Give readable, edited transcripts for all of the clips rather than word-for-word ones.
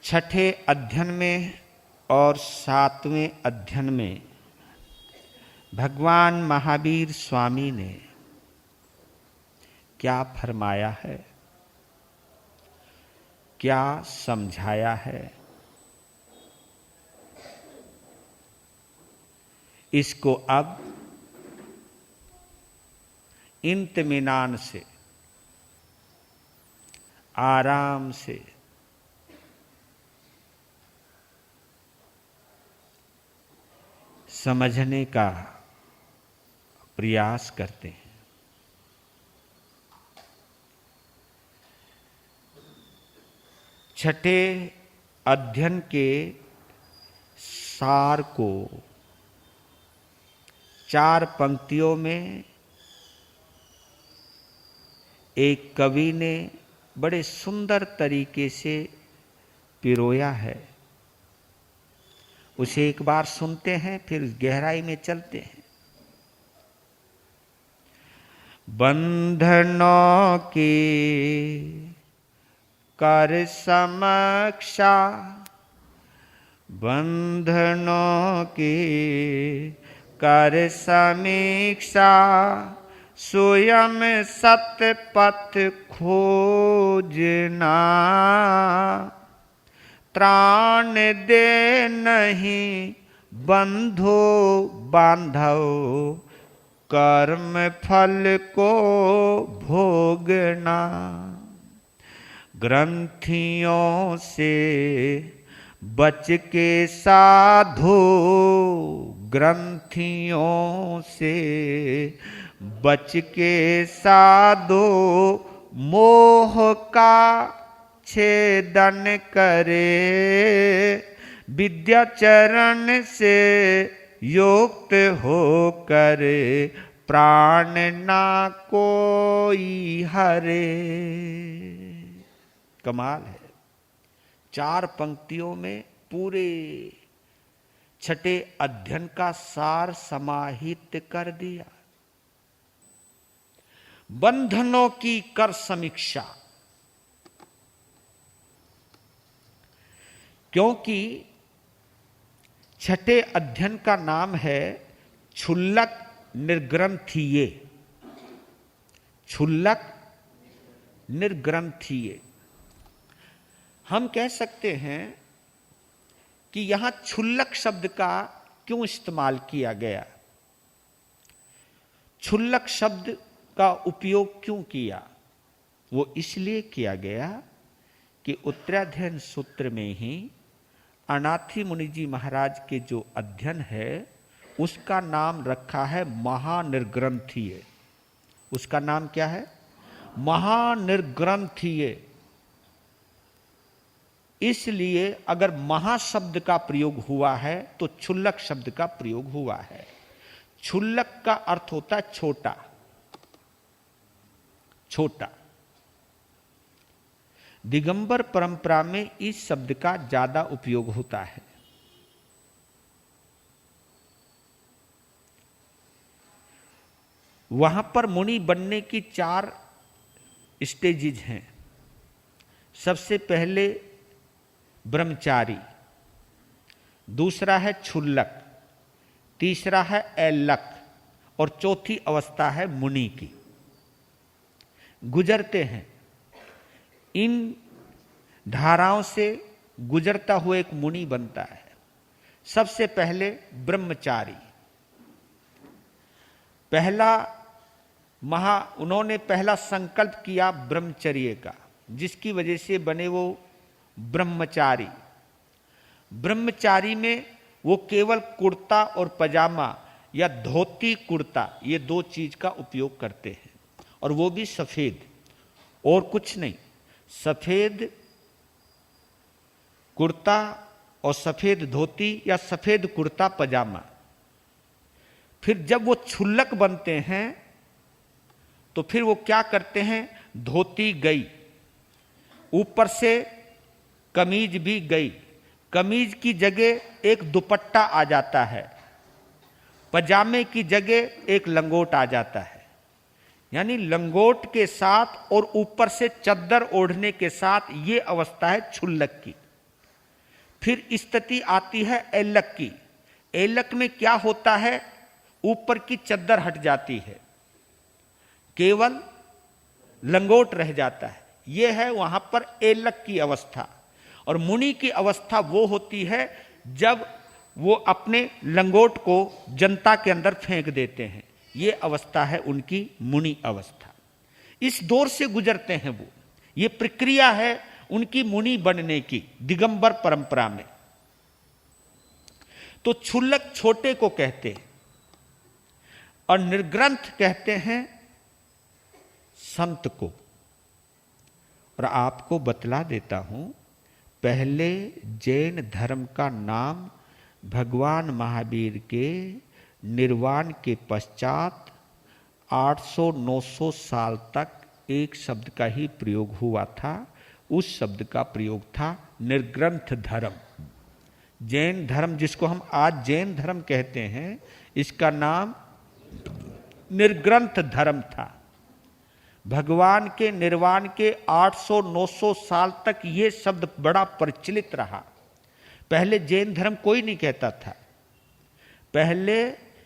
छठे अध्ययन में और सातवें अध्ययन में भगवान महावीर स्वामी ने क्या फरमाया है, क्या समझाया है, इसको अब इत्मीनान से, आराम से समझने का प्रयास करते हैं। छठे अध्ययन के सार को 4 पंक्तियों में एक कवि ने बड़े सुंदर तरीके से पिरोया है। उसे एक बार सुनते हैं, फिर गहराई में चलते हैं। बंधनों के कर समक्षा, बंधनों के कर समीक्षा, स्वयं सतपथ खोजना, त्राण दे नहीं बंधो बांधव, कर्म फल को भोगना। ग्रंथियों से बच के साधो, ग्रंथियों से बच के साधो, मोह का छेदन करे, विद्या चरण से युक्त हो करे, प्राण ना कोई हरे। कमाल है। 4 पंक्तियों में पूरे छठे अध्ययन का सार समाहित कर दिया। बंधनों की कर समीक्षा, क्योंकि छठे अध्ययन का नाम है क्षुल्लक निर्ग्रंथीय। क्षुल्लक निर्ग्रंथीय। हम कह सकते हैं कि यहां क्षुल्लक शब्द का क्यों इस्तेमाल किया गया, क्षुल्लक शब्द का उपयोग क्यों किया। वो इसलिए किया गया कि उत्तराध्ययन सूत्र में ही अनाथी मुनि जी महाराज के जो अध्ययन है उसका नाम रखा है महानिर्ग्रंथीय। उसका नाम क्या है? महानिर्ग्रंथीय। इसलिए अगर महाशब्द का प्रयोग हुआ है तो क्षुल्लक शब्द का प्रयोग हुआ है। क्षुल्लक का अर्थ होता है छोटा, छोटा। दिगंबर परंपरा में इस शब्द का ज्यादा उपयोग होता है। वहां पर मुनि बनने की 4 स्टेजेज हैं। सबसे पहले ब्रह्मचारी, दूसरा है क्षुल्लक, तीसरा है ऐल्लक और चौथी अवस्था है मुनि की। गुजरते हैं इन धाराओं से, गुजरता हुआ एक मुनि बनता है। सबसे पहले ब्रह्मचारी, उन्होंने पहला संकल्प किया ब्रह्मचर्य का, जिसकी वजह से बने वो ब्रह्मचारी। ब्रह्मचारी में वो केवल कुर्ता और पजामा या धोती कुर्ता, ये 2 चीज का उपयोग करते हैं, और वो भी सफेद, और कुछ नहीं। सफेद कुर्ता और सफेद धोती या सफेद कुर्ता पजामा। फिर जब वो क्षुल्लक बनते हैं तो फिर वो क्या करते हैं? धोती गई, ऊपर से कमीज भी गई, कमीज की जगह एक दुपट्टा आ जाता है, पजामे की जगह एक लंगोट आ जाता है। यानी लंगोट के साथ और ऊपर से चद्दर ओढ़ने के साथ ये अवस्था है क्षुल्लक की। फिर स्थिति आती है ऐलक की। ऐलक में क्या होता है, ऊपर की चद्दर हट जाती है, केवल लंगोट रह जाता है। यह है वहां पर ऐलक की अवस्था। और मुनि की अवस्था वो होती है जब वो अपने लंगोट को जनता के अंदर फेंक देते हैं। ये अवस्था है उनकी मुनि अवस्था। इस दौर से गुजरते हैं वो। ये प्रक्रिया है उनकी मुनि बनने की दिगंबर परंपरा में। तो क्षुल्लक छोटे को कहते हैं और निर्ग्रंथ कहते हैं संत को। और आपको बतला देता हूं, पहले जैन धर्म का नाम भगवान महावीर के निर्वाण के पश्चात 800-900 साल तक एक शब्द का ही प्रयोग हुआ था। उस शब्द का प्रयोग था निर्ग्रंथ धर्म। जैन धर्म, जिसको हम आज जैन धर्म कहते हैं, इसका नाम निर्ग्रंथ धर्म था। भगवान के निर्वाण के 800-900 साल तक ये शब्द बड़ा प्रचलित रहा। पहले जैन धर्म कोई नहीं कहता था, पहले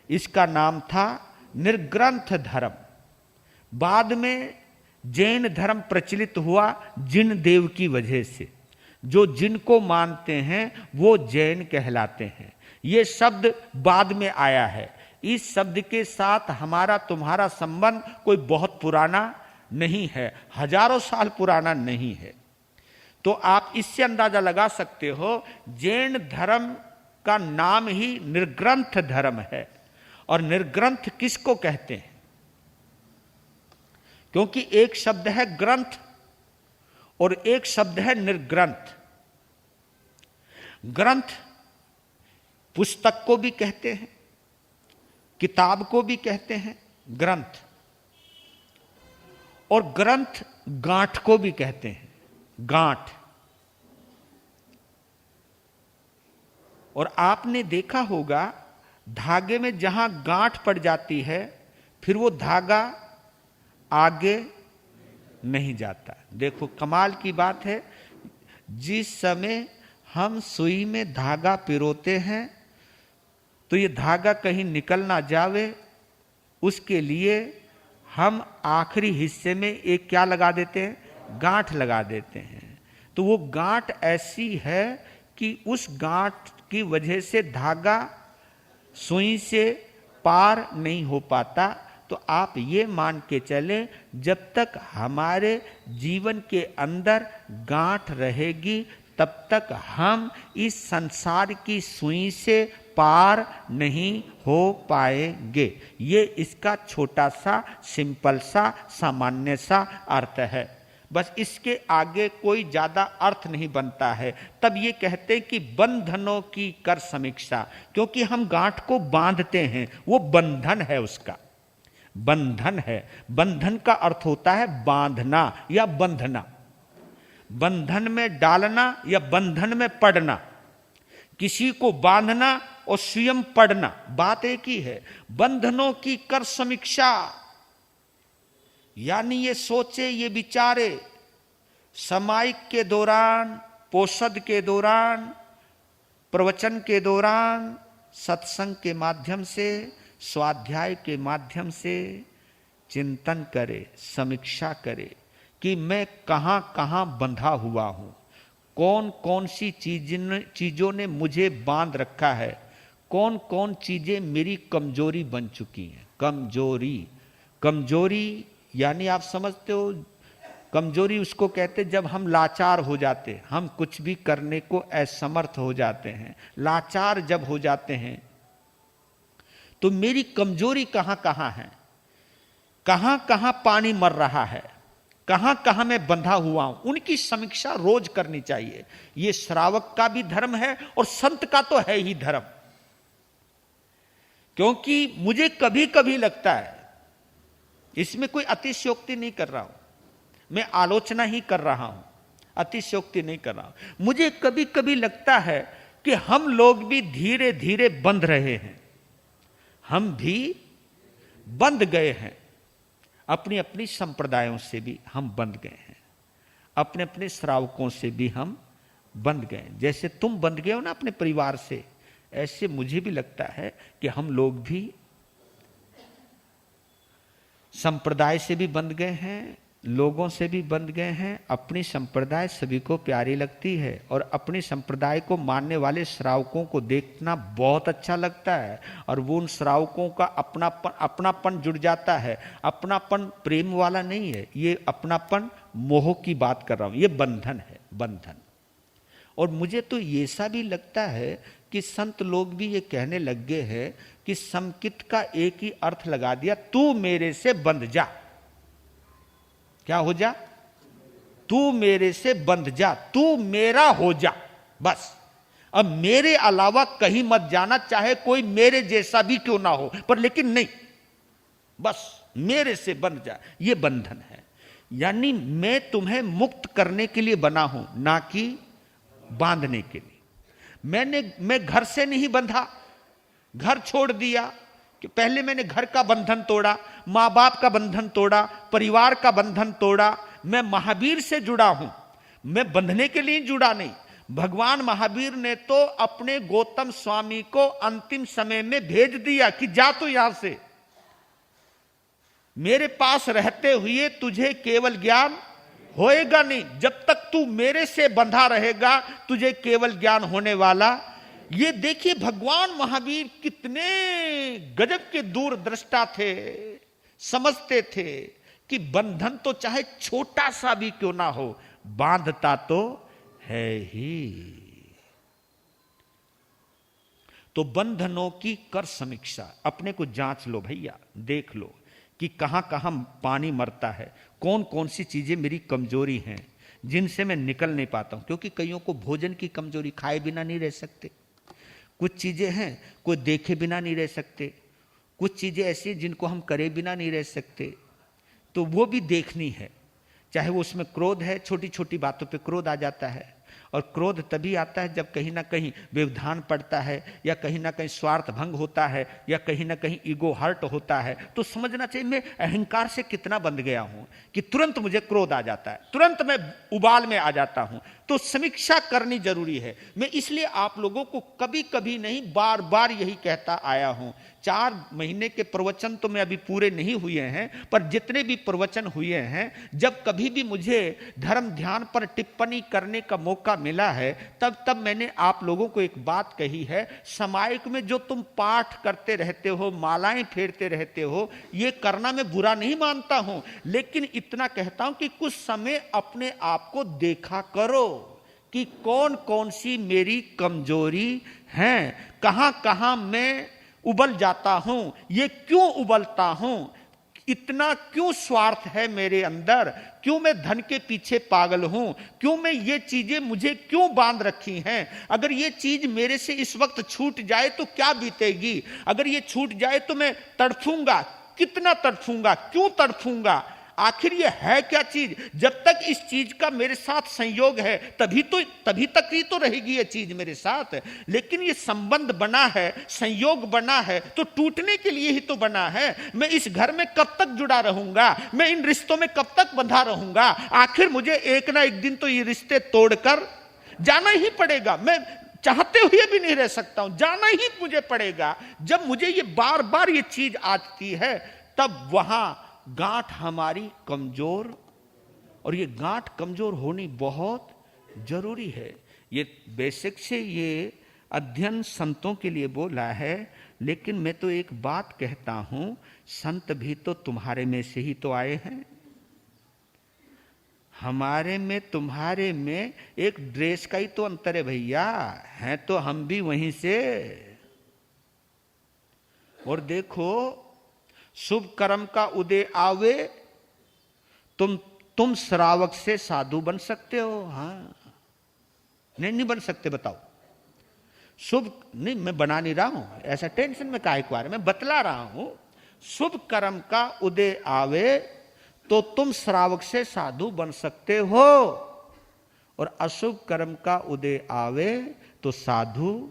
इसका नाम था निर्ग्रंथ धर्म। बाद में जैन धर्म प्रचलित हुआ जिन देव की वजह से। जो जिनको मानते हैं वो जैन कहलाते हैं। ये शब्द बाद में आया है। इस शब्द के साथ हमारा तुम्हारा संबंध कोई बहुत पुराना नहीं है, हजारों साल पुराना नहीं है। तो आप इससे अंदाजा लगा सकते हो, जैन धर्म का नाम ही निर्ग्रंथ धर्म है। और निर्ग्रंथ किसको कहते हैं? क्योंकि एक शब्द है ग्रंथ और एक शब्द है निर्ग्रंथ। ग्रंथ पुस्तक को भी कहते हैं, किताब को भी कहते हैं ग्रंथ। और ग्रंथ गांठ को भी कहते हैं, गांठ। और आपने देखा होगा धागे में जहां गांठ पड़ जाती है, फिर वो धागा आगे नहीं जाता। देखो कमाल की बात है, जिस समय हम सुई में धागा पिरोते हैं तो ये धागा कहीं निकल ना जावे, उसके लिए हम आखिरी हिस्से में एक क्या लगा देते हैं, गांठ लगा देते हैं। तो वो गांठ ऐसी है कि उस गांठ की वजह से धागा सुई से पार नहीं हो पाता। तो आप ये मान के चलें, जब तक हमारे जीवन के अंदर गांठ रहेगी तब तक हम इस संसार की सुई से पार नहीं हो पाएंगे। ये इसका छोटा सा, सिंपल सा, सामान्य सा अर्थ है। बस इसके आगे कोई ज्यादा अर्थ नहीं बनता है। तब ये कहते हैं कि बंधनों की कर समीक्षा, क्योंकि हम गांठ को बांधते हैं, वो बंधन है, उसका बंधन है। बंधन का अर्थ होता है बांधना या बंधना, बंधन में डालना या बंधन में पड़ना, किसी को बांधना और स्वयं पड़ना, बात एक ही है। बंधनों की कर समीक्षा, यानी ये सोचे, ये विचारे, सामायिक के दौरान, पोषद के दौरान, प्रवचन के दौरान, सत्संग के माध्यम से, स्वाध्याय के माध्यम से चिंतन करे, समीक्षा करे कि मैं कहां कहां बंधा हुआ हूं, कौन कौन सी चीजों ने मुझे बांध रखा है, कौन कौन चीजें मेरी कमजोरी बन चुकी हैं। कमजोरी यानी आप समझते हो, कमजोरी उसको कहते जब हम लाचार हो जाते, हम कुछ भी करने को असमर्थ हो जाते हैं, लाचार जब हो जाते हैं, तो मेरी कमजोरी कहां कहां है, कहां कहां पानी मर रहा है, कहां कहां मैं बंधा हुआ हूं, उनकी समीक्षा रोज करनी चाहिए। यह श्रावक का भी धर्म है और संत का तो है ही धर्म। क्योंकि मुझे कभी कभी लगता है, इसमें कोई अतिशयोक्ति नहीं कर रहा हूं, मैं आलोचना ही कर रहा हूं, अतिशयोक्ति नहीं कर रहा हूं। मुझे कभी कभी लगता है कि हम लोग भी धीरे धीरे बंध रहे हैं, हम भी बंध गए हैं, अपनी अपनी संप्रदायों से भी हम बंध गए हैं, अपने अपने श्रावकों से भी हम बंध गए। जैसे तुम बंध गए हो ना अपने परिवार से, ऐसे मुझे भी लगता है कि हम लोग भी संप्रदाय से भी बंध गए हैं, लोगों से भी बंध गए हैं। अपनी संप्रदाय सभी को प्यारी लगती है और अपनी संप्रदाय को मानने वाले श्रावकों को देखना बहुत अच्छा लगता है, और वो उन श्रावकों का अपनापन जुड़ जाता है। अपनापन प्रेम वाला नहीं है, ये अपनापन मोह की बात कर रहा हूं, ये बंधन है, बंधन। और मुझे तो ये सा भी लगता है कि संत लोग भी ये कहने लग गए हैं कि समकित का एक ही अर्थ लगा दिया, तू मेरे से बंध जा। क्या हो जा? तू मेरे से बंध जा, तू मेरा हो जा, बस। अब मेरे अलावा कहीं मत जाना, चाहे कोई मेरे जैसा भी क्यों ना हो, पर लेकिन नहीं, बस मेरे से बंध जा। ये बंधन है। यानी मैं तुम्हें मुक्त करने के लिए बना हूं, ना कि बांधने के लिए। मैं घर से नहीं बंधा, घर छोड़ दिया कि पहले मैंने घर का बंधन तोड़ा, मां बाप का बंधन तोड़ा, परिवार का बंधन तोड़ा। मैं महावीर से जुड़ा हूं, मैं बंधने के लिए जुड़ा नहीं। भगवान महावीर ने तो अपने गौतम स्वामी को अंतिम समय में भेज दिया कि जा तो यहां से, मेरे पास रहते हुए तुझे केवल ज्ञान होएगा नहीं। जब तक तू मेरे से बंधा रहेगा तुझे केवल ज्ञान होने वाला। ये देखिए भगवान महावीर कितने गजब के दूरदृष्टा थे, समझते थे कि बंधन तो चाहे छोटा सा भी क्यों ना हो, बांधता तो है ही। तो बंधनों की कर समीक्षा, अपने को जांच लो भैया, देख लो कि कहां कहां पानी मरता है, कौन कौन सी चीजें मेरी कमजोरी हैं जिनसे मैं निकल नहीं पाता हूं। क्योंकि कईयों को भोजन की कमजोरी, खाए बिना नहीं रह सकते। कुछ चीजें हैं कोई देखे बिना नहीं रह सकते, कुछ चीजें ऐसी जिनको हम करे बिना नहीं रह सकते, तो वो भी देखनी है। चाहे वो उसमें क्रोध है, छोटी छोटी बातों पे क्रोध आ जाता है, और क्रोध तभी आता है जब कहीं ना कहीं व्यवधान पड़ता है, या कहीं ना कहीं स्वार्थ भंग होता है, या कहीं ना कहीं ईगो हर्ट होता है। तो समझना चाहिए मैं अहंकार से कितना बंध गया हूं कि तुरंत मुझे क्रोध आ जाता है, तुरंत मैं उबाल में आ जाता हूं। तो समीक्षा करनी जरूरी है। मैं इसलिए आप लोगों को कभी कभी नहीं, बार बार यही कहता आया हूं। 4 महीने के प्रवचन तो मैं अभी पूरे नहीं हुए हैं, पर जितने भी प्रवचन हुए हैं, जब कभी भी मुझे धर्म ध्यान पर टिप्पणी करने का मौका मिला है, तब मैंने आप लोगों को एक बात कही है। सामायिक में जो तुम पाठ करते रहते हो, मालाएं फेरते रहते हो, ये करना मैं बुरा नहीं मानता हूं, लेकिन इतना कहता हूं कि कुछ समय अपने आप को देखा करो कि कौन कौन सी मेरी कमजोरी है, कहां कहां मैं उबल जाता हूं, ये क्यों उबलता हूं, इतना क्यों स्वार्थ है मेरे अंदर, क्यों मैं धन के पीछे पागल हूं, क्यों मैं ये चीजें मुझे क्यों बांध रखी हैं। अगर ये चीज मेरे से इस वक्त छूट जाए तो क्या बीतेगी, अगर ये छूट जाए तो मैं तड़फूंगा, कितना तड़फूंगा, क्यों तड़फूंगा, आखिर ये है क्या चीज। जब तक इस चीज का मेरे साथ संयोग है तभी तक ही तो रहेगी ये चीज मेरे साथ। लेकिन ये संबंध बना है, संयोग बना है, तो टूटने के लिए ही तो बना है। मैं इस घर में कब तक जुड़ा रहूंगा, मैं इन रिश्तों में कब तक बंधा रहूंगा। आखिर मुझे एक ना एक दिन तो ये रिश्ते तोड़कर जाना ही पड़ेगा। मैं चाहते हुए भी नहीं रह सकता हूं, जाना ही मुझे पड़ेगा। जब मुझे ये बार बार ये चीज आती है, तब वहां गांठ हमारी कमजोर, और ये गांठ कमजोर होनी बहुत जरूरी है। ये बेसिक से ये अध्ययन संतों के लिए बोला है, लेकिन मैं तो एक बात कहता हूं, संत भी तो तुम्हारे में से ही तो आए हैं। हमारे में तुम्हारे में एक ड्रेस का ही तो अंतर है भैया, हैं तो हम भी वहीं से। और देखो, शुभ कर्म का उदय आवे, तुम श्रावक से साधु बन सकते हो। हाँ, नहीं बन सकते, बताओ। शुभ नहीं, मैं बना नहीं रहा हूं, ऐसा टेंशन में काहे को आ रहा, मैं बतला रहा हूं। शुभ कर्म का उदय आवे तो तुम श्रावक से साधु बन सकते हो, और अशुभ कर्म का उदय आवे तो साधु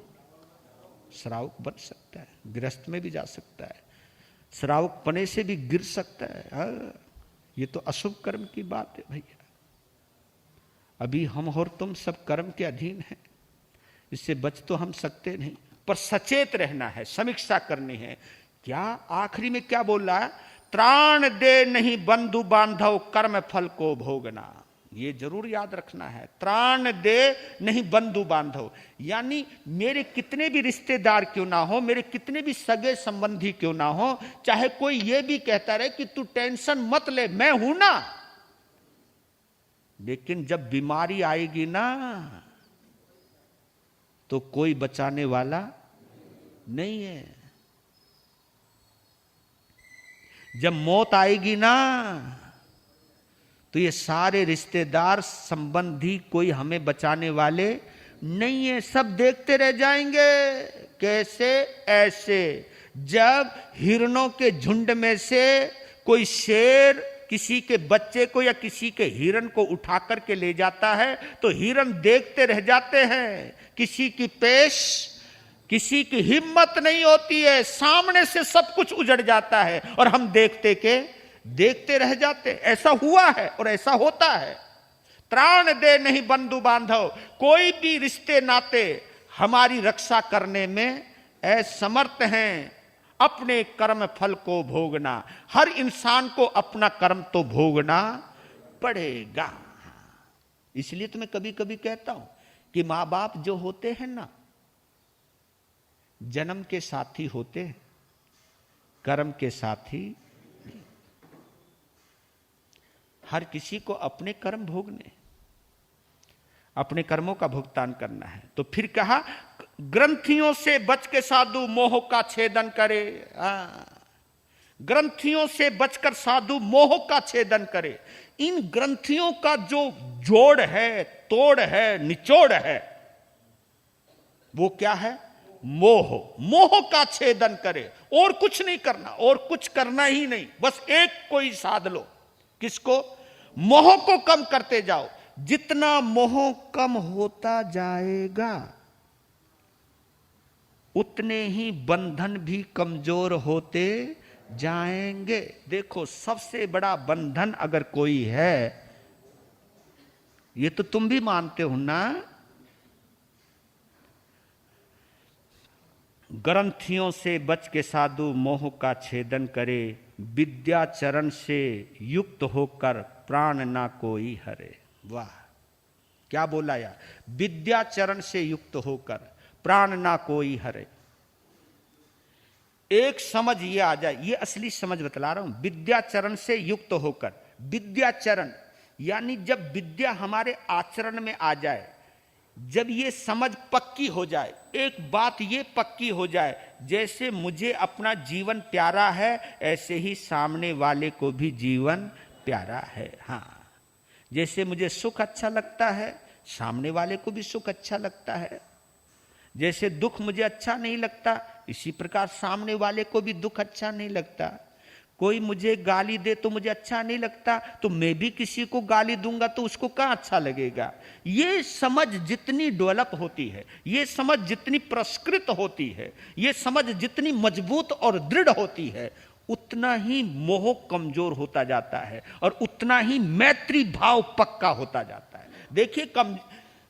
श्रावक बन सकता है, गृहस्थ में भी जा सकता है, श्रावक पने से भी गिर सकता है। ये तो अशुभ कर्म की बात है भैया। अभी हम और तुम सब कर्म के अधीन हैं, इससे बच तो हम सकते नहीं, पर सचेत रहना है, समीक्षा करनी है। क्या आखिरी में क्या बोल रहा है? त्राण दे नहीं बंधु बांधव कर्म फल को भोगना। ये जरूर याद रखना है, त्राण दे नहीं बंधु बांधव, यानी मेरे कितने भी रिश्तेदार क्यों ना हो, मेरे कितने भी सगे संबंधी क्यों ना हो, चाहे कोई ये भी कहता रहे कि तू टेंशन मत ले, मैं हूं ना, लेकिन जब बीमारी आएगी ना तो कोई बचाने वाला नहीं है। जब मौत आएगी ना तो ये सारे रिश्तेदार संबंधी कोई हमें बचाने वाले नहीं है, सब देखते रह जाएंगे। कैसे? ऐसे जब हिरणों के झुंड में से कोई शेर किसी के बच्चे को या किसी के हिरण को उठा करके ले जाता है तो हिरण देखते रह जाते हैं, किसी की पेश, किसी की हिम्मत नहीं होती है, सामने से सब कुछ उजड़ जाता है और हम देखते रह जाते। ऐसा हुआ है और ऐसा होता है। त्राण दे नहीं बंधु बांधव, कोई भी रिश्ते नाते हमारी रक्षा करने में असमर्थ हैं। अपने कर्म फल को भोगना, हर इंसान को अपना कर्म तो भोगना पड़ेगा। इसलिए तो मैं कभी कभी कहता हूं कि मां बाप जो होते हैं ना, जन्म के साथी होते हैं, कर्म के साथी नहीं। हर किसी को अपने कर्म भोगने, अपने कर्मों का भुगतान करना है। तो फिर कहा ग्रंथियों से बच के साधु मोह का छेदन करे। ग्रंथियों से बचकर साधु मोह का छेदन करे। इन ग्रंथियों का जो जोड़ है, तोड़ है, निचोड़ है, वो क्या है? मोह। मोह का छेदन करे, और कुछ नहीं करना, और कुछ करना ही नहीं, बस एक कोई साध लो। किसको? मोह को कम करते जाओ। जितना मोह कम होता जाएगा उतने ही बंधन भी कमजोर होते जाएंगे। देखो, सबसे बड़ा बंधन अगर कोई है, ये तो तुम भी मानते हो ना, ग्रंथियों से बच के साधु मोह का छेदन करे, विद्या चरण से युक्त होकर प्राण ना कोई हरे। वाह, क्या बोला यार! विद्या चरण से युक्त होकर प्राण ना कोई हरे। एक समझ ये आ जाए, ये असली समझ बतला रहा हूं। विद्या चरण से युक्त होकर, विद्या चरण यानी जब विद्या हमारे आचरण में आ जाए, जब ये समझ पक्की हो जाए, एक बात ये पक्की हो जाए, जैसे मुझे अपना जीवन प्यारा है ऐसे ही सामने वाले को भी जीवन प्यारा है। हाँ, जैसे मुझे सुख अच्छा लगता है सामने वाले को भी सुख अच्छा लगता है। जैसे दुख मुझे अच्छा नहीं लगता, इसी प्रकार सामने वाले को भी दुख अच्छा नहीं लगता। कोई मुझे गाली दे तो मुझे अच्छा नहीं लगता, तो मैं भी किसी को गाली दूंगा तो उसको कहाँ अच्छा लगेगा। ये समझ जितनी डेवलप होती है, ये समझ जितनी परिष्कृत होती है, ये समझ जितनी मजबूत और दृढ़ होती है, उतना ही मोह कमजोर होता जाता है और उतना ही मैत्री भाव पक्का होता जाता है। देखिए,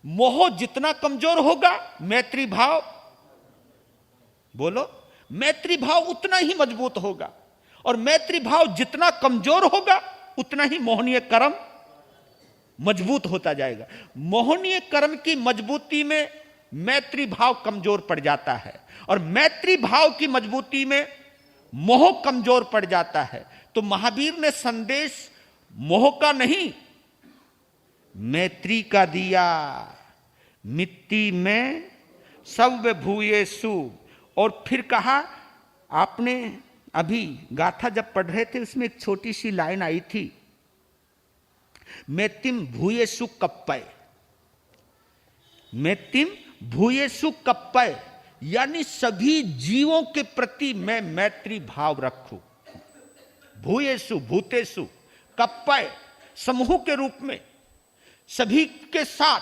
मोह जितना कमजोर होगा, मैत्री भाव, बोलो, मैत्री भाव उतना ही मजबूत होगा, और मैत्री भाव जितना कमजोर होगा उतना ही मोहनीय कर्म मजबूत होता जाएगा। मोहनीय कर्म की मजबूती में मैत्री भाव कमजोर पड़ जाता है, और मैत्री भाव की मजबूती में मोह कमजोर पड़ जाता है। तो महावीर ने संदेश मोह का नहीं, मैत्री का दिया। मिट्टी में सब भूये सु। और फिर कहा, आपने अभी गाथा जब पढ़ रहे थे उसमें एक छोटी सी लाइन आई थी, मैतिम भूयेसु कप्पय। मैतिम भूयेसु कप्पय यानी सभी जीवों के प्रति मैं मैत्री भाव रखूं। भूयेसु भूतेसु कप्पय, समूह के रूप में सभी के साथ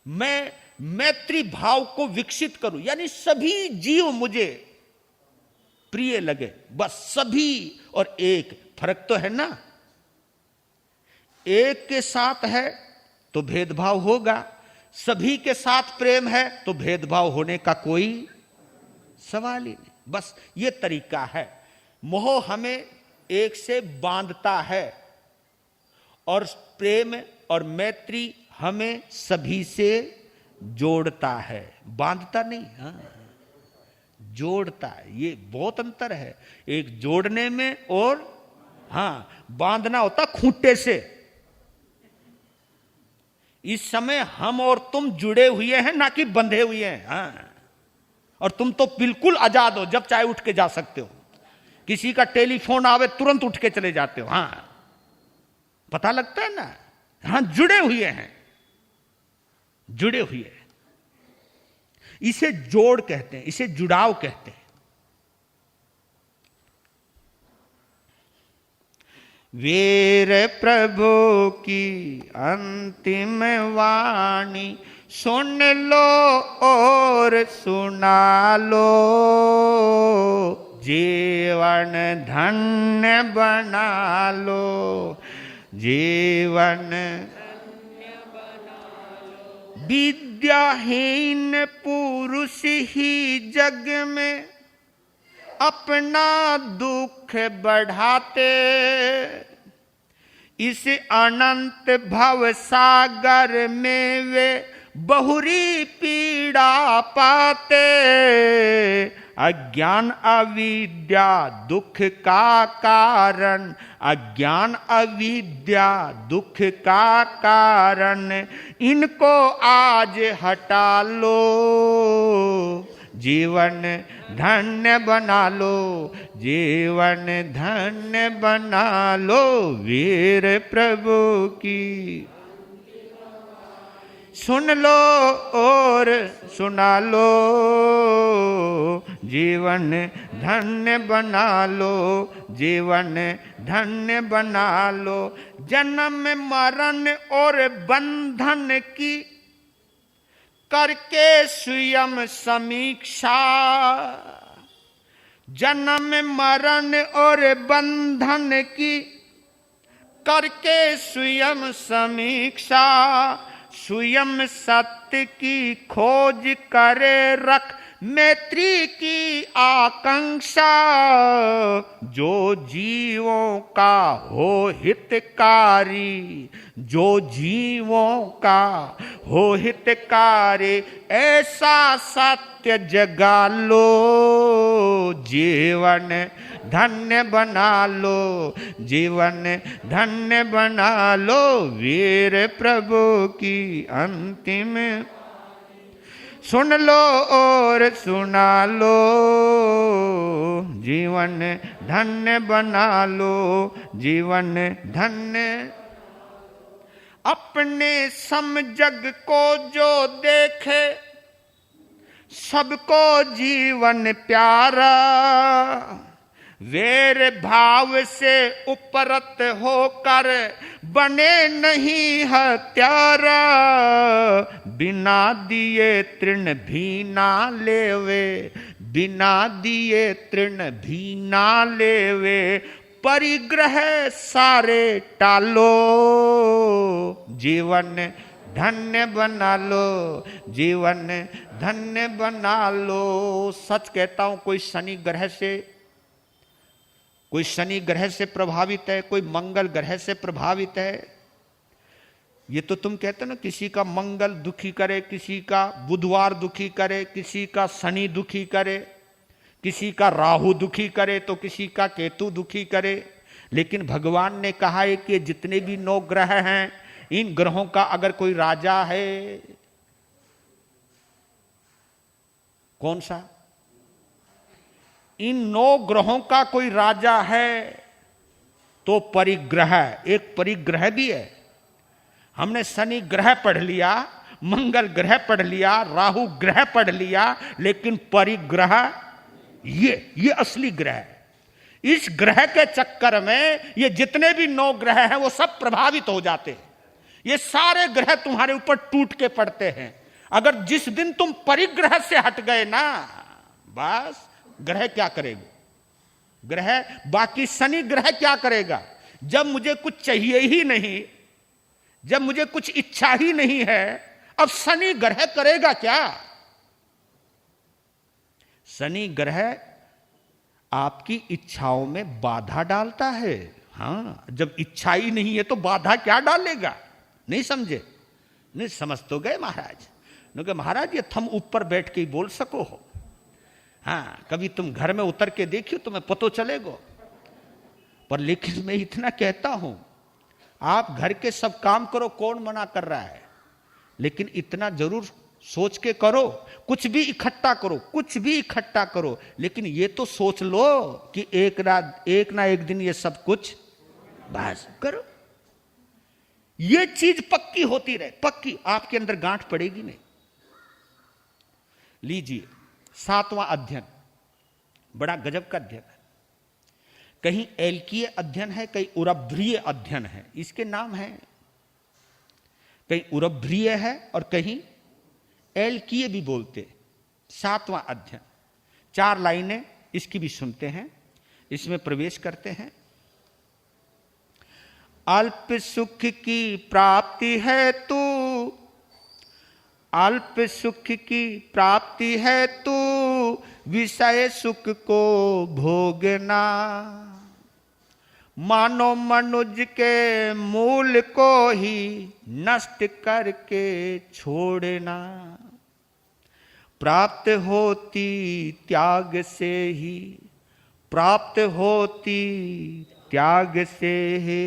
मैं मैत्री भाव को विकसित करूं, यानी सभी जीव मुझे प्रिय लगे। बस सभी और एक, फर्क तो है ना। एक के साथ है तो भेदभाव होगा, सभी के साथ प्रेम है तो भेदभाव होने का कोई सवाल ही नहीं। बस ये तरीका है। मोह हमें एक से बांधता है और प्रेम और मैत्री हमें सभी से जोड़ता है, बांधता नहीं, हाँ जोड़ता है। ये बहुत अंतर है एक जोड़ने में और हाँ बांधना होता खूंटे से। इस समय हम और तुम जुड़े हुए हैं ना कि बंधे हुए हैं। हाँ, और तुम तो बिल्कुल आजाद हो, जब चाहे उठ के जा सकते हो, किसी का टेलीफोन आवे तुरंत उठ के चले जाते हो। हाँ पता लगता है ना, हाँ जुड़े हुए हैं, जुड़े हुए हैं। इसे जोड़ कहते हैं, इसे जुड़ाव कहते हैं। वीर प्रभु की अंतिम वाणी सुन लो और सुना लो, जीवन धन्य बना लो, जीवन विद्याहीन पुरुष ही जग में अपना दुख बढ़ाते, इस अनंत भव सागर में वे बहुरी पीड़ा पाते। अज्ञान अविद्या दुख का कारण, अज्ञान अविद्या दुख का कारण, इनको आज हटा लो, जीवन धन्य बना लो, जीवन धन्य बना लो, वीर प्रभु की सुन लो और सुना लो, जीवन धन्य बना लो, जीवन धन्य बना लो। जन्म मरण और बंधन की करके स्वयं समीक्षा, जन्म मरण और बंधन की करके स्वयं समीक्षा, स्वयं सत्य की खोज करे रख मैत्री की आकांक्षा, जो जीवों का हो हितकारी, जो जीवों का हो हितकारी, ऐसा सत्य जगा लो, जीवन धन्य बना लो, जीवन धन्य बना लो, वीर प्रभु की अंतिम सुन लो और सुना लो, जीवन धन्य बना लो, जीवन धन्य। अपने समजग को जो देखे सबको जीवन प्यारा, वैर भाव से उपरत होकर बने नहीं हत्यारा, बिना दिए तृण भी ना लेवे, बिना दिए तृण भी ना लेवे, परिग्रह सारे टालो, जीवन धन्य बना लो, जीवन धन्य बना लो। सच कहता हूं, कोई शनि ग्रह से, कोई शनि ग्रह से प्रभावित है, कोई मंगल ग्रह से प्रभावित है। ये तो तुम कहते हो ना, किसी का मंगल दुखी करे, किसी का बुधवार दुखी करे, किसी का शनि दुखी करे, किसी का राहु दुखी करे, तो किसी का केतु दुखी करे। लेकिन भगवान ने कहा है कि जितने भी 9 ग्रह हैं, इन ग्रहों का अगर कोई राजा है, कौन सा? इन 9 ग्रहों का कोई राजा है तो परिग्रह, एक परिग्रह भी है। हमने शनि ग्रह पढ़ लिया, मंगल ग्रह पढ़ लिया, राहु ग्रह पढ़ लिया, लेकिन परिग्रह ये असली ग्रह है। इस ग्रह के चक्कर में ये जितने भी 9 ग्रह हैं वो सब प्रभावित हो जाते हैं। ये सारे ग्रह तुम्हारे ऊपर टूट के पड़ते हैं। अगर जिस दिन तुम परिग्रह से हट गए ना, बस ग्रह क्या करेगा? ग्रह, बाकी शनि ग्रह क्या करेगा? जब मुझे कुछ चाहिए ही नहीं, जब मुझे कुछ इच्छा ही नहीं है, अब शनि ग्रह करेगा क्या? शनि ग्रह आपकी इच्छाओं में बाधा डालता है। हाँ, जब इच्छा ही नहीं है तो बाधा क्या डालेगा? नहीं समझे? नहीं समझ तो गए महाराज। क्योंकि महाराज ये थम ऊपर बैठ के ही बोल सको हो। हाँ, कभी तुम घर में उतर के देखियो, तुम्हें पतो चलेगो। पर लेकिन मैं इतना कहता हूं, आप घर के सब काम करो, कौन मना कर रहा है, लेकिन इतना जरूर सोच के करो, कुछ भी इकट्ठा करो, कुछ भी इकट्ठा करो, लेकिन ये तो सोच लो कि एक ना एक दिन ये सब कुछ बस करो। ये चीज पक्की होती रहे, पक्की, आपके अंदर गांठ पड़ेगी नहीं। लीजिए 7वां अध्ययन, बड़ा गजब का अध्ययन है। कहीं एलकीय अध्ययन है, कहीं उरभ्रीय अध्ययन है। इसके नाम है, कहीं उरभ्रीय है और कहीं एलकीय भी बोलते। 7वां अध्ययन, 4 लाइनें इसकी भी सुनते हैं, इसमें प्रवेश करते हैं। अल्प सुख की प्राप्ति है तू, अल्प सुख की प्राप्ति है तू, विषय सुख को भोगना। मानो मनुज के मूल को ही नष्ट करके छोड़ना। प्राप्त होती त्याग से ही, प्राप्त होती त्याग से ही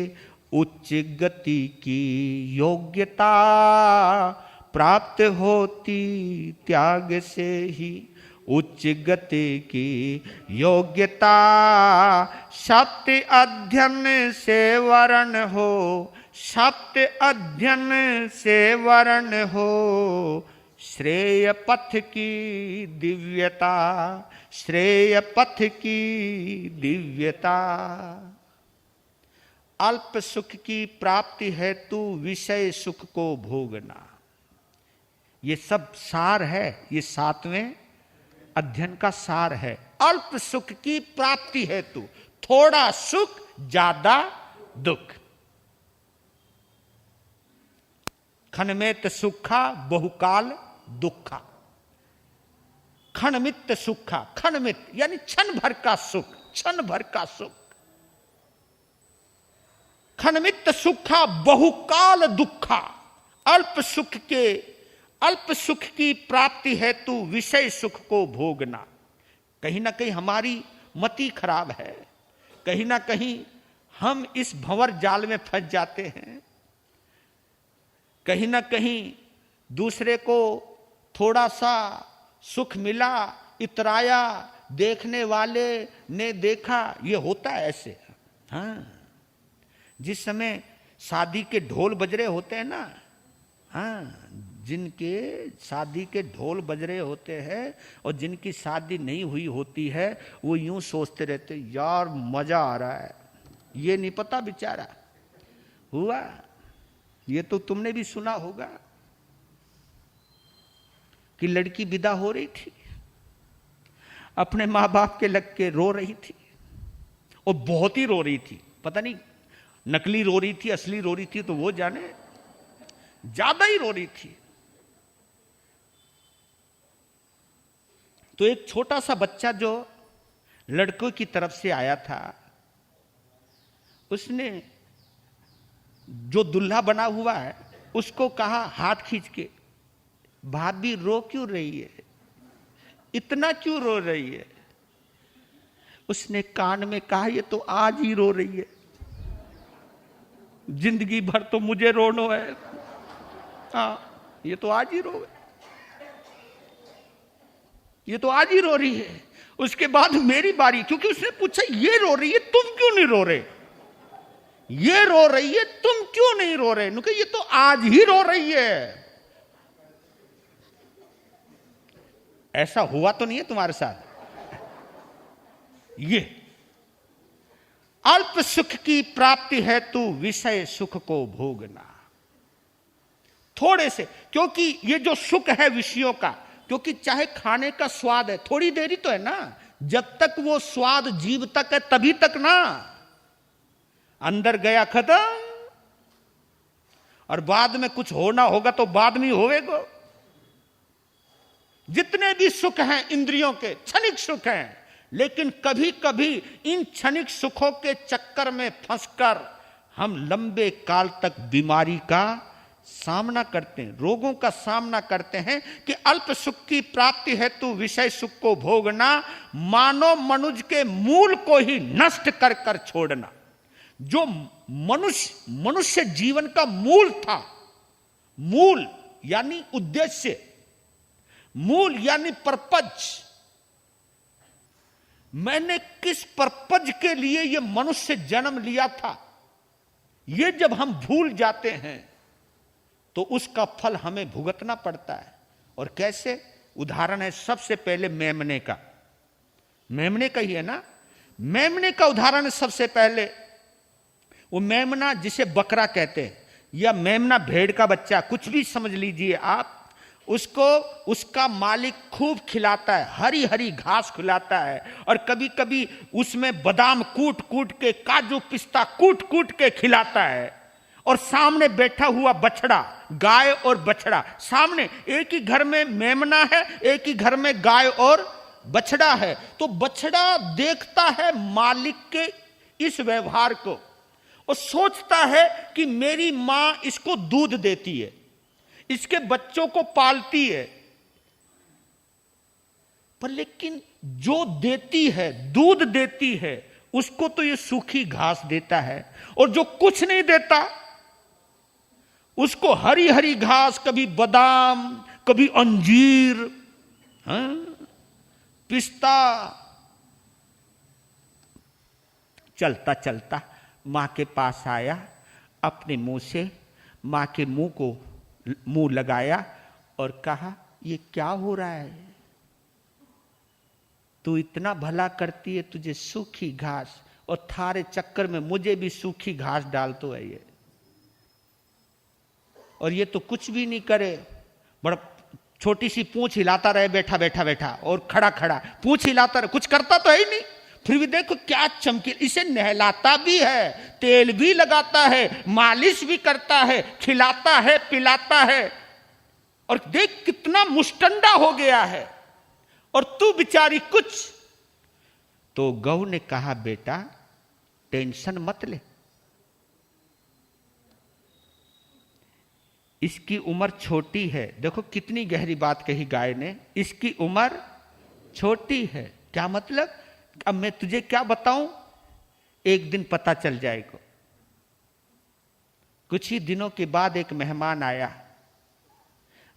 उच्च गति की योग्यता। प्राप्त होती त्याग से ही उच्च गति की योग्यता। सप्त अध्ययन से वर्ण हो, सप्त अध्ययन से वर्ण हो, श्रेय पथ की दिव्यता, श्रेय पथ की दिव्यता। अल्प सुख की प्राप्ति है तू, विषय सुख को भोगना। ये सब सार है, ये 7वें अध्ययन का सार है। अल्प सुख की प्राप्ति है तू, थोड़ा सुख ज्यादा दुख। खनमेत सुखा बहुकाल दुखा। खनमित सुखा, खनमित यानी क्षण भर का सुख, क्षण भर का सुख। खनमित सुखा बहुकाल दुखा। अल्प सुख के, अल्प सुख की प्राप्ति है तू, विषय सुख को भोगना। कहीं ना कहीं हमारी मति खराब है, कहीं ना कहीं हम इस भंवर जाल में फंस जाते हैं। कहीं ना कहीं दूसरे को थोड़ा सा सुख मिला, इतराया, देखने वाले ने देखा, ये होता है ऐसे। हाँ, जिस समय शादी के ढोल बज रहे होते हैं ना, हाँ, जिनके शादी के ढोल बज रहे होते हैं और जिनकी शादी नहीं हुई होती है, वो यूं सोचते रहते, यार मजा आ रहा है। ये नहीं पता बेचारा हुआ। ये तो तुमने भी सुना होगा कि लड़की विदा हो रही थी, अपने माँ बाप के लग के रो रही थी, और बहुत ही रो रही थी। पता नहीं नकली रो रही थी, असली रो रही थी, तो वो जाने, ज्यादा ही रो रही थी। तो एक छोटा सा बच्चा जो लड़कों की तरफ से आया था, उसने जो दूल्हा बना हुआ है उसको कहा हाथ खींच के, भाभी रो क्यों रही है, इतना क्यों रो रही है? उसने कान में कहा, ये तो आज ही रो रही है, जिंदगी भर तो मुझे रोना है। हाँ, ये तो आज ही रो, ये तो आज ही रो रही है। उसके बाद मेरी बारी, क्योंकि उसने पूछा ये रो रही है, तुम क्यों नहीं रो रहे? ये रो रही है, तुम क्यों नहीं रो रहे? क्योंकि ये तो आज ही रो रही है। ऐसा हुआ तो नहीं है तुम्हारे साथ? ये अल्प सुख की प्राप्ति है तू, विषय सुख को भोगना। थोड़े से, क्योंकि ये जो सुख है विषयों का, क्योंकि चाहे खाने का स्वाद है, थोड़ी देरी तो है ना, जब तक वो स्वाद जीभ तक है तभी तक ना, अंदर गया खत्म। और बाद में कुछ होना होगा तो बाद में होवेगा। जितने भी सुख हैं इंद्रियों के क्षणिक सुख हैं, लेकिन कभी कभी इन क्षणिक सुखों के चक्कर में फंसकर हम लंबे काल तक बीमारी का सामना करते हैं, रोगों का सामना करते हैं कि अल्प सुख की प्राप्ति हेतु विषय सुख को भोगना मानव मनुष्य के मूल को ही नष्ट कर कर छोड़ना। जो मनुष्य जीवन का मूल था, मूल यानी उद्देश्य, मूल यानी पर्पज, मैंने किस पर्पज के लिए यह मनुष्य जन्म लिया था, यह जब हम भूल जाते हैं तो उसका फल हमें भुगतना पड़ता है। और कैसे? उदाहरण है सबसे पहले मेमने का, मेमने का ही है ना, मेमने का उदाहरण है सबसे पहले। वो मेमना जिसे बकरा कहते हैं या मेमना भेड़ का बच्चा, कुछ भी समझ लीजिए आप, उसको उसका मालिक खूब खिलाता है, हरी हरी घास खिलाता है, और कभी कभी उसमें बादाम कूट कूट के, काजू पिस्ता कूट कूट के खिलाता है। और सामने बैठा हुआ बछड़ा, गाय और बछड़ा सामने, एक ही घर में मेमना है, एक ही घर में गाय और बछड़ा है। तो बछड़ा देखता है मालिक के इस व्यवहार को और सोचता है कि मेरी मां इसको दूध देती है, इसके बच्चों को पालती है, पर लेकिन जो देती है, दूध देती है, उसको तो ये सूखी घास देता है, और जो कुछ नहीं देता उसको हरी हरी घास, कभी बादाम, कभी अंजीर, पिस्ता। चलता चलता मां के पास आया, अपने मुंह से मां के मुंह लगाया और कहा, ये क्या हो रहा है? तू इतना भला करती है, तुझे सूखी घास, और थारे चक्कर में मुझे भी सूखी घास डाल तो है ये, और ये तो कुछ भी नहीं करे, बड़ा छोटी सी पूंछ हिलाता रहे, बैठा बैठा बैठा, और खड़ा खड़ा पूंछ हिलाता रहे, कुछ करता तो है ही नहीं। फिर भी देखो क्या चमकीला, इसे नहलाता भी है, तेल भी लगाता है, मालिश भी करता है, खिलाता है, पिलाता है, और देख कितना मुस्टंडा हो गया है, और तू बेचारी कुछ। तो गौ ने कहा, बेटा टेंशन मत ले, इसकी उम्र छोटी है। देखो कितनी गहरी बात कही गाय ने, इसकी उम्र छोटी है। क्या मतलब? अब मैं तुझे क्या बताऊं, एक दिन पता चल जाएगा। कुछ ही दिनों के बाद एक मेहमान आया,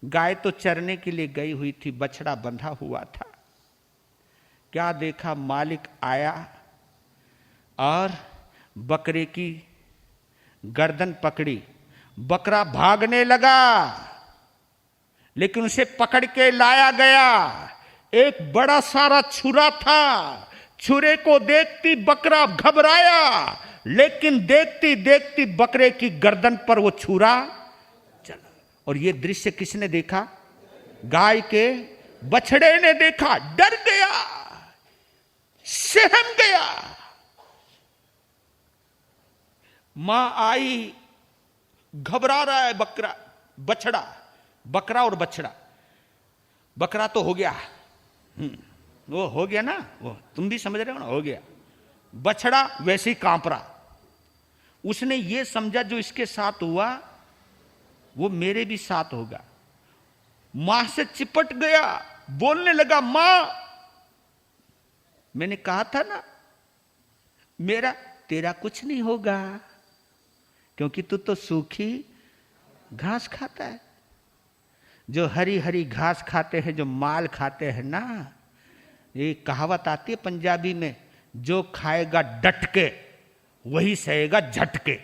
गाय तो चरने के लिए गई हुई थी, बछड़ा बंधा हुआ था। क्या देखा, मालिक आया और बकरे की गर्दन पकड़ी, बकरा भागने लगा, लेकिन उसे पकड़ के लाया गया। एक बड़ा सारा छुरा था, छुरे को देखती बकरा घबराया, लेकिन देखती देखती बकरे की गर्दन पर वो छुरा चला। और ये दृश्य किसने देखा? गाय के बछड़े ने देखा, डर गया, सहम गया। मां आई, घबरा रहा है बछड़ा, बकरा और बछड़ा। बकरा तो हो गया, वो हो गया ना, वो तुम भी समझ रहे हो ना, हो गया। बछड़ा वैसे ही कांप रहा, उसने ये समझा जो इसके साथ हुआ वो मेरे भी साथ होगा। मां से चिपट गया, बोलने लगा, मां मैंने कहा था ना तेरा कुछ नहीं होगा, क्योंकि तू तो सूखी घास खाता है। जो हरी हरी घास खाते हैं, जो माल खाते हैं ना, ये कहावत आती है पंजाबी में, जो खाएगा डट के वही सहेगा झटके।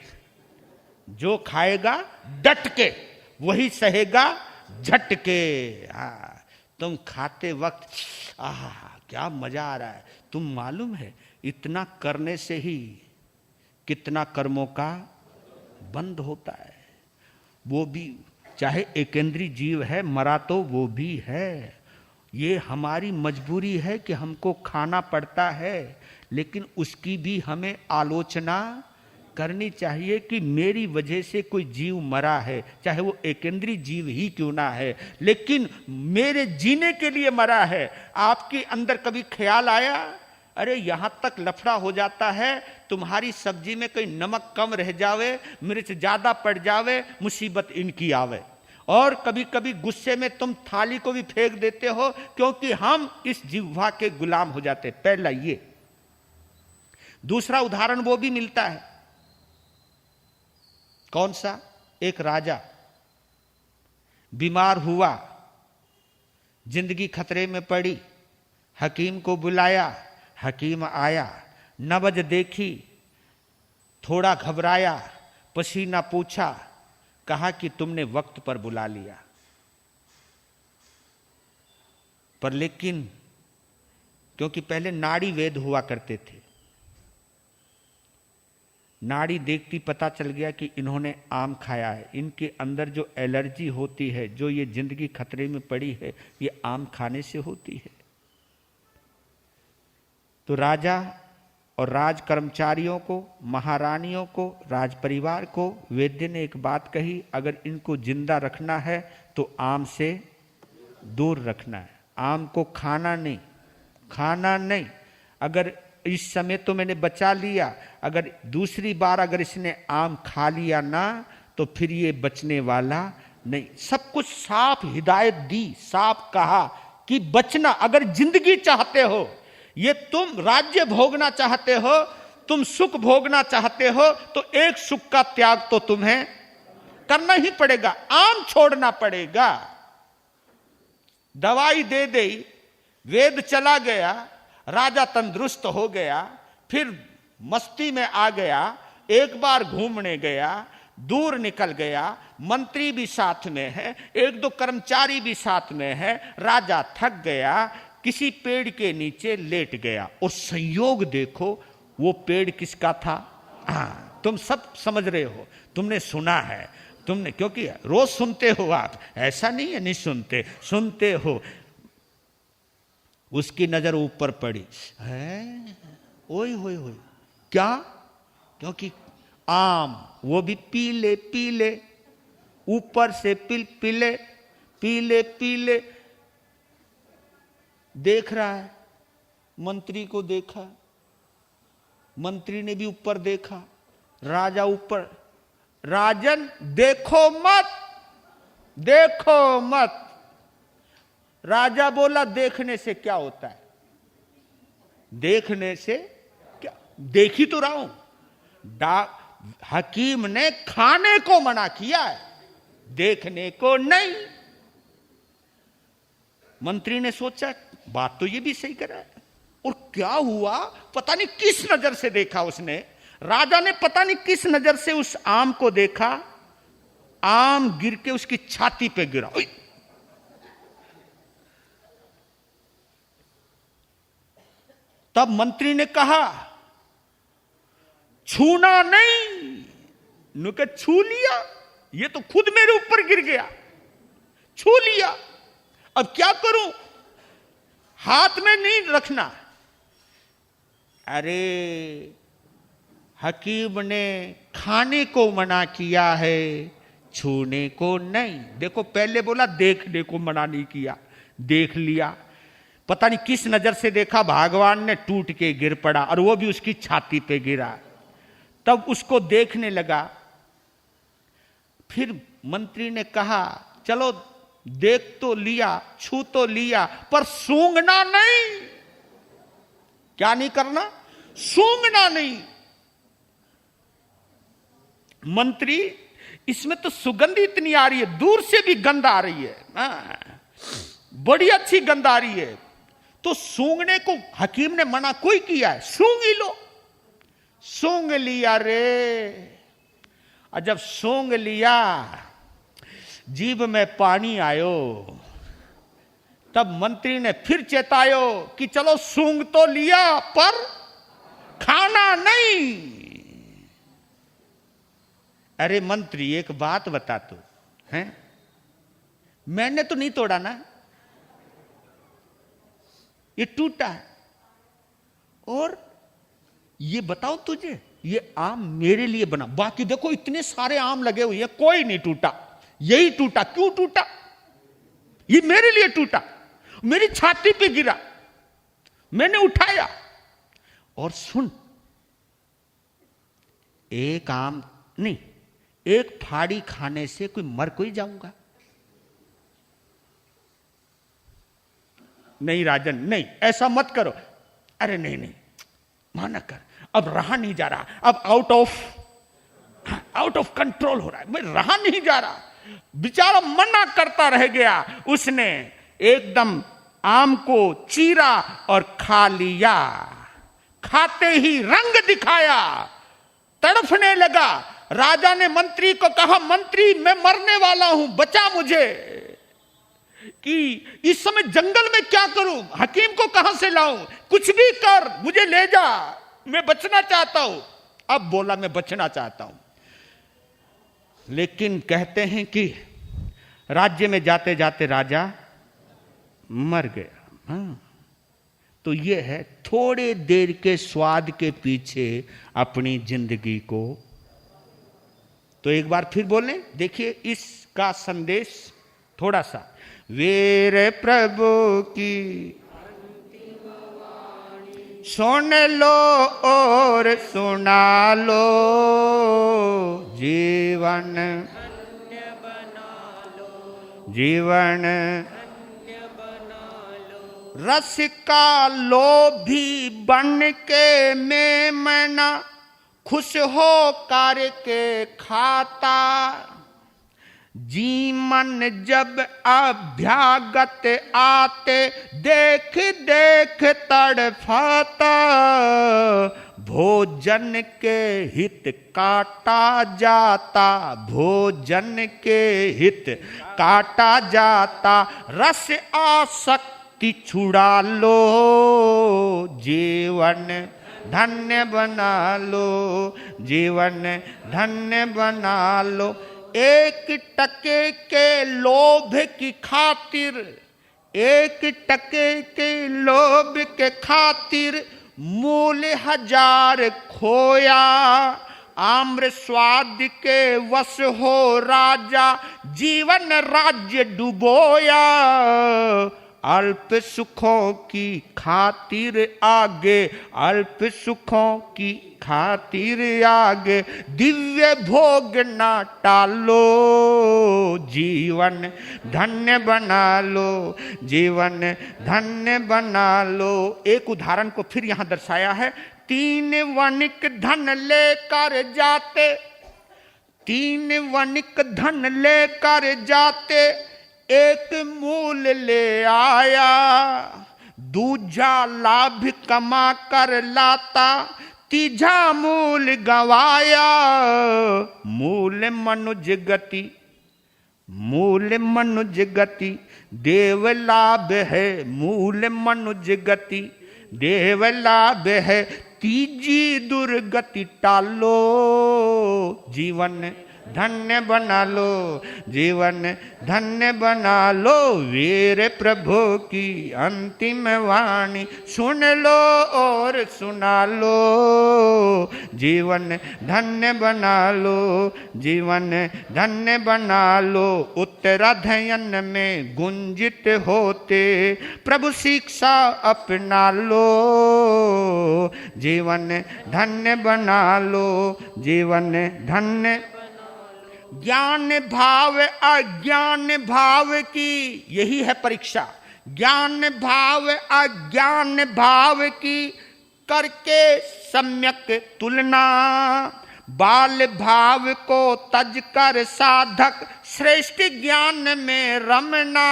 जो खाएगा डट के वही सहेगा झटके। हाँ, तुम खाते वक्त क्या मजा आ रहा है। तुम मालूम है इतना करने से ही कितना कर्मों का बंद होता है। वो भी चाहे एकेंद्रीय जीव है, मरा तो वो भी है। ये हमारी मजबूरी है कि हमको खाना पड़ता है, लेकिन उसकी भी हमें आलोचना करनी चाहिए कि मेरी वजह से कोई जीव मरा है, चाहे वो एकेंद्रीय जीव ही क्यों ना है, लेकिन मेरे जीने के लिए मरा है। आपके अंदर कभी ख्याल आया, अरे यहां तक लफड़ा हो जाता है, तुम्हारी सब्जी में कहीं नमक कम रह जावे, मिर्च ज्यादा पड़ जावे, मुसीबत इनकी आवे। और कभी कभी गुस्से में तुम थाली को भी फेंक देते हो, क्योंकि हम इस जिह्वा के गुलाम हो जाते। पहला ये। दूसरा उदाहरण वो भी मिलता है, कौन सा? एक राजा बीमार हुआ, जिंदगी खतरे में पड़ी, हकीम को बुलाया, हकीम आया, नबज देखी, थोड़ा घबराया, पसीना पूछा, कहा कि तुमने वक्त पर बुला लिया। पर लेकिन क्योंकि पहले नाड़ी वेद हुआ करते थे, नाड़ी देखती पता चल गया कि इन्होंने आम खाया है, इनके अंदर जो एलर्जी होती है, जो ये जिंदगी खतरे में पड़ी है, ये आम खाने से होती है। तो राजा और राज कर्मचारियों को, महारानियों को, राज परिवार को वैद्य ने एक बात कही, अगर इनको जिंदा रखना है तो आम से दूर रखना है, आम को खाना नहीं, खाना नहीं। अगर इस समय तो मैंने बचा लिया, अगर दूसरी बार अगर इसने आम खा लिया ना, तो फिर ये बचने वाला नहीं। सब कुछ साफ हिदायत दी, साफ कहा कि बचना, अगर जिंदगी चाहते हो, ये तुम राज्य भोगना चाहते हो, तुम सुख भोगना चाहते हो, तो एक सुख का त्याग तो तुम्हें करना ही पड़ेगा, आम छोड़ना पड़ेगा। दवाई दे दी, वेद चला गया, राजा तंदुरुस्त हो गया, फिर मस्ती में आ गया, एक बार घूमने गया, दूर निकल गया, मंत्री भी साथ में है, एक दो कर्मचारी भी साथ में है, राजा थक गया, किसी पेड़ के नीचे लेट गया। और संयोग देखो, वो पेड़ किसका था? तुम सब समझ रहे हो, तुमने सुना है, तुमने, क्योंकि रोज सुनते हो आप, ऐसा नहीं है नहीं सुनते, सुनते हो। उसकी नजर ऊपर पड़ी है, ओए होए होए, क्या? क्योंकि आम, वो भी पीले पीले, ऊपर से पीले पीले पीले। देख रहा है, मंत्री को देखा, मंत्री ने भी ऊपर देखा, राजा ऊपर, राजन देखो मत, देखो मत। राजा बोला, देखने से क्या होता है? देखने से क्या, देख ही तो रहा हूं। हकीम ने खाने को मना किया है, देखने को नहीं। मंत्री ने सोचा, बात तो ये भी सही कर रहा है। और क्या हुआ, पता नहीं किस नजर से देखा उसने, राजा ने पता नहीं किस नजर से उस आम को देखा, आम गिर के उसकी छाती पे गिरा। तब मंत्री ने कहा, छूना नहीं। नुके छू लिया, ये तो खुद मेरे ऊपर गिर गया, छू लिया, अब क्या करूं? हाथ में नहीं रखना। अरे हकीम ने खाने को मना किया है, छूने को नहीं। देखो, पहले बोला देखने को मना नहीं किया, देख लिया, पता नहीं किस नजर से देखा, भगवान ने टूट के गिर पड़ा, और वो भी उसकी छाती पे गिरा। तब उसको देखने लगा। फिर मंत्री ने कहा, चलो देख तो लिया, छू तो लिया, पर सूंघना नहीं। क्या नहीं करना? सूंघना नहीं। मंत्री, इसमें तो सुगंध इतनी आ रही है, दूर से भी गंध आ रही है, बड़ी अच्छी गंध आ रही है, तो सूंघने को हकीम ने मना कोई किया है? सूंघ ही लो। सूंघ लिया रे, और जब सूंघ लिया, जीभ में पानी आयो, तब मंत्री ने फिर चेतायो कि चलो सूंघ तो लिया, पर खाना नहीं। अरे मंत्री, एक बात बता तू, हैं? मैंने तो नहीं तोड़ा ना, ये टूटा है। और ये बताओ तुझे, ये आम मेरे लिए बना, बाकी देखो इतने सारे आम लगे हुए हैं, कोई नहीं टूटा, यही टूटा। क्यों टूटा? ये मेरे लिए टूटा, मेरी छाती पे गिरा, मैंने उठाया। और सुन, एक आम नहीं, एक फाड़ी खाने से कोई मर कोई जाऊंगा? नहीं राजन, नहीं, ऐसा मत करो। अरे नहीं नहीं, माना कर, अब रहा नहीं जा रहा, अब आउट ऑफ कंट्रोल हो रहा है, मैं रहा नहीं जा रहा। बेचारा मना करता रह गया, उसने एकदम आम को चीरा और खा लिया। खाते ही रंग दिखाया, तड़फने लगा। राजा ने मंत्री को कहा, मंत्री मैं मरने वाला हूं, बचा मुझे। कि इस समय जंगल में क्या करूं, हकीम को कहां से लाऊं, कुछ भी कर, मुझे ले जा, मैं बचना चाहता हूं। अब बोला मैं बचना चाहता हूं, लेकिन कहते हैं कि राज्य में जाते जाते राजा मर गया। हाँ, तो यह है थोड़े देर के स्वाद के पीछे अपनी जिंदगी को। तो एक बार फिर बोलें, देखिए इसका संदेश थोड़ा सा। वीर प्रभु की सुन लो और सुना लो, जीवन जीवन रस का लोभी बन के मेमना, खुश हो करके खाता। जी मन जब अभ्यागत आते, देख देख तड़फाता। भोजन के हित काटा जाता, भोजन के हित काटा जाता। रस आसक्ति छुड़ा लो, जीवन धन्य बना लो, जीवन धन्य बना लो। एक टके के लोभ की खातिर, एक टके के लोभ के खातिर मूल 1000 खोया। आम्र स्वाद के वश हो राजा, जीवन राज्य डुबोया। अल्प सुखों की खातिर आगे, अल्प सुखों की खातिर आगे, दिव्य भोग ना टालो, जीवन धन्य बना लो, जीवन धन्य बना लो। एक उदाहरण को फिर यहां दर्शाया है। 3 वणिक धन लेकर जाते, 3 वणिक धन लेकर जाते, एक मूल ले आया। दूजा लाभ कमा कर लाता, तीजा मूल गवाया। मूल मनुज गति, मूल मनुज गति, देव लाभ है। मूल मनुज गति, देव लाभ है। तीजी दुर्गति टालो, जीवन धन्य बना लो, जीवन धन्य बना लो। वीर प्रभु की अंतिम वाणी सुन लो और सुना लो, जीवन धन्य बना लो, जीवन धन्य बना लो। उत्तराध्ययन में गुंजित होते प्रभु शिक्षा अपना लो, जीवन धन्य बना लो, जीवन धन्य। ज्ञान भाव अज्ञान भाव की यही है परीक्षा। ज्ञान भाव अज्ञान भाव की करके सम्यक तुलना। बाल भाव को तज कर साधक श्रेष्ठ ज्ञान में रमना।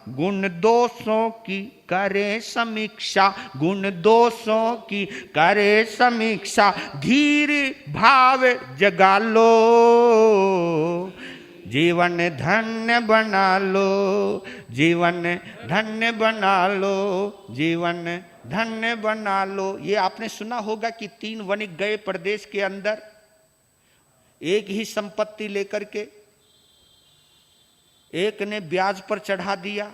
गुण दोषों की करे समीक्षा, गुण दोषों की करे समीक्षा। धीर भाव जगा लो, जीवन धन्य बना लो, जीवन धन्य बना लो, जीवन धन्य बना लो। ये आपने सुना होगा कि 3 वणिक गए प्रदेश के अंदर एक ही संपत्ति लेकर के। एक ने ब्याज पर चढ़ा दिया,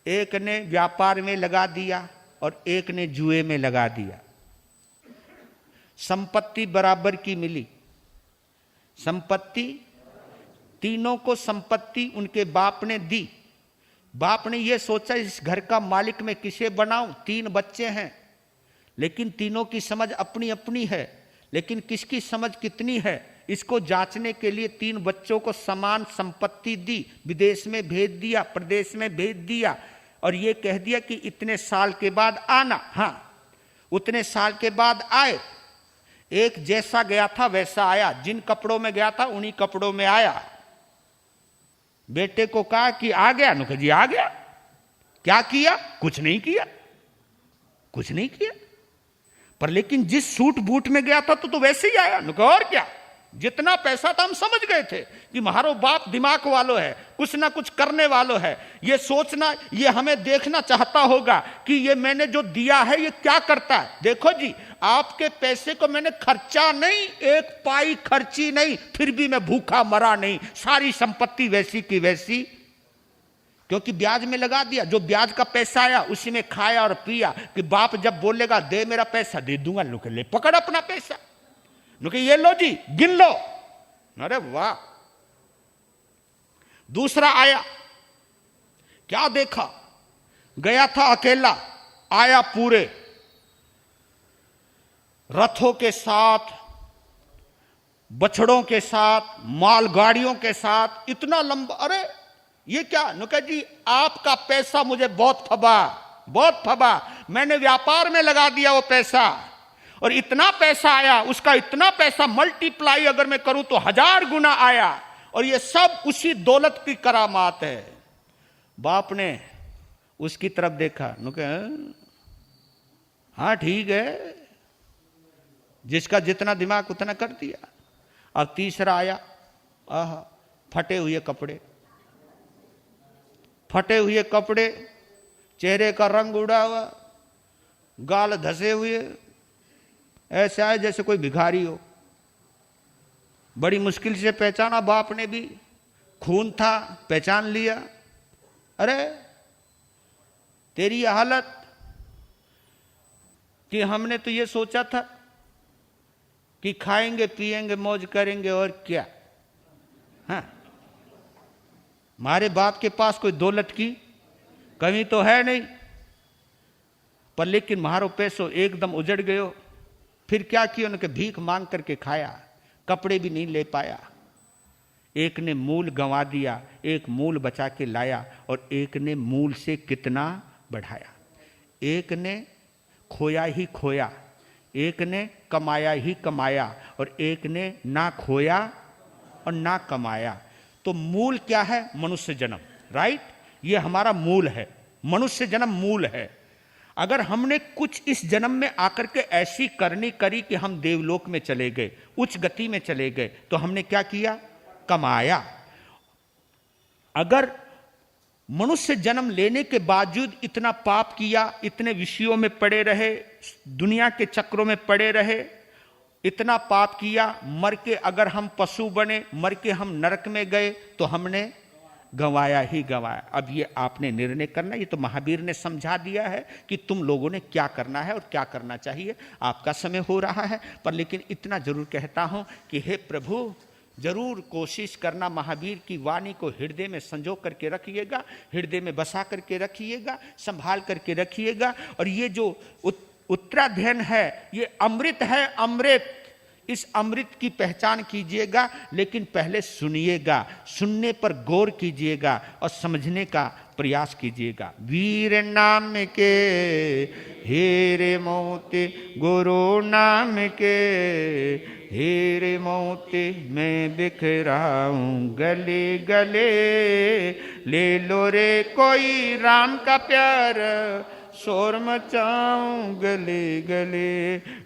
एक ने व्यापार में लगा दिया और एक ने जुए में लगा दिया। संपत्ति बराबर की मिली। संपत्ति, तीनों को संपत्ति उनके बाप ने दी। बाप ने यह सोचा इस घर का मालिक मैं किसे बनाऊं, 3 बच्चे हैं, लेकिन तीनों की समझ अपनी अपनी है, लेकिन किसकी समझ कितनी है इसको जांचने के लिए 3 बच्चों को समान संपत्ति दी, विदेश में भेज दिया, प्रदेश में भेज दिया, और ये कह दिया कि इतने साल के बाद आना। हाँ, उतने साल के बाद आए। एक जैसा गया था वैसा आया, जिन कपड़ों में गया था उन्हीं कपड़ों में आया। बेटे को कहा कि आ गया, नुका जी आ गया। क्या किया? कुछ नहीं किया, कुछ नहीं किया। पर लेकिन जिस सूट बूट में गया था तो वैसे ही आया। नुका और क्या, जितना पैसा था हम समझ गए थे कि महारो बाप दिमाग वालों है, कुछ ना कुछ करने वालों है। ये सोचना, ये हमें देखना चाहता होगा कि ये मैंने जो दिया है ये क्या करता है। देखो जी, आपके पैसे को मैंने खर्चा नहीं, 1 पाई खर्ची नहीं, फिर भी मैं भूखा मरा नहीं। सारी संपत्ति वैसी की वैसी, क्योंकि ब्याज में लगा दिया। जो ब्याज का पैसा आया उसी में खाया और पिया। कि बाप जब बोलेगा दे मेरा पैसा, दे दूंगा। लोग ले पकड़ अपना पैसा, लोग ये लो जी गिन लो। अरे वाह। दूसरा आया, क्या देखा? गया था अकेला, आया पूरे रथों के साथ, बछड़ों के साथ, मालगाड़ियों के साथ, इतना लंबा। अरे ये क्या? नुका जी आपका पैसा मुझे बहुत फबा, बहुत फबा। मैंने व्यापार में लगा दिया वो पैसा, और इतना पैसा आया, उसका इतना पैसा मल्टीप्लाई अगर मैं करूं तो 1000 गुना आया। और ये सब उसी दौलत की करामात है। बाप ने उसकी तरफ देखा, नुका हाँ ठीक है, जिसका जितना दिमाग उतना कर दिया। अब तीसरा आया, आहा, फटे हुए कपड़े, फटे हुए कपड़े, चेहरे का रंग उड़ा हुआ, गाल धसे हुए, ऐसा है जैसे कोई भिखारी हो। बड़ी मुश्किल से पहचाना बाप ने भी, खून था, पहचान लिया। अरे तेरी हालत कि हमने तो ये सोचा था कि खाएंगे पिएंगे मौज करेंगे और क्या। हाँ, हमारे बाप के पास कोई दौलत की कमी तो है नहीं, पर लेकिन मारो पैसों एकदम उजड़ गयो। फिर क्या किया? उनके भीख मांग करके खाया, कपड़े भी नहीं ले पाया। एक ने मूल गंवा दिया, एक मूल बचा के लाया, और एक ने मूल से कितना बढ़ाया। एक ने खोया ही खोया, एक ने कमाया ही कमाया, और एक ने ना खोया और ना कमाया। तो मूल क्या है? मनुष्य जन्म, राइट? ये हमारा मूल है, मनुष्य जन्म मूल है। अगर हमने कुछ इस जन्म में आकर के ऐसी करनी करी कि हम देवलोक में चले गए, उच्च गति में चले गए, तो हमने क्या किया? कमाया। अगर मनुष्य जन्म लेने के बावजूद इतना पाप किया, इतने विषयों में पड़े रहे, दुनिया के चक्रों में पड़े रहे, इतना पाप किया, मर के अगर हम पशु बने, मर के हम नरक में गए, तो हमने गंवाया ही गंवाया। अब ये आपने निर्णय करना। ये तो महावीर ने समझा दिया है कि तुम लोगों ने क्या करना है और क्या करना चाहिए। आपका समय हो रहा है, पर लेकिन इतना जरूर कहता हूं कि हे प्रभु, जरूर कोशिश करना, महावीर की वाणी को हृदय में संजो करके रखिएगा, हृदय में बसा करके रखिएगा, संभाल करके रखिएगा। और ये जो उत्तराध्ययन है ये अमृत है, अमृत। इस अमृत की पहचान कीजिएगा, लेकिन पहले सुनिएगा, सुनने पर गौर कीजिएगा और समझने का प्रयास कीजिएगा। वीर नाम के हीरे मोती, गुरु नाम के हीरे मोती, मैं बिखराऊं गले गले। ले लो रे कोई राम का प्यार, शोर मचाऊं गले गले।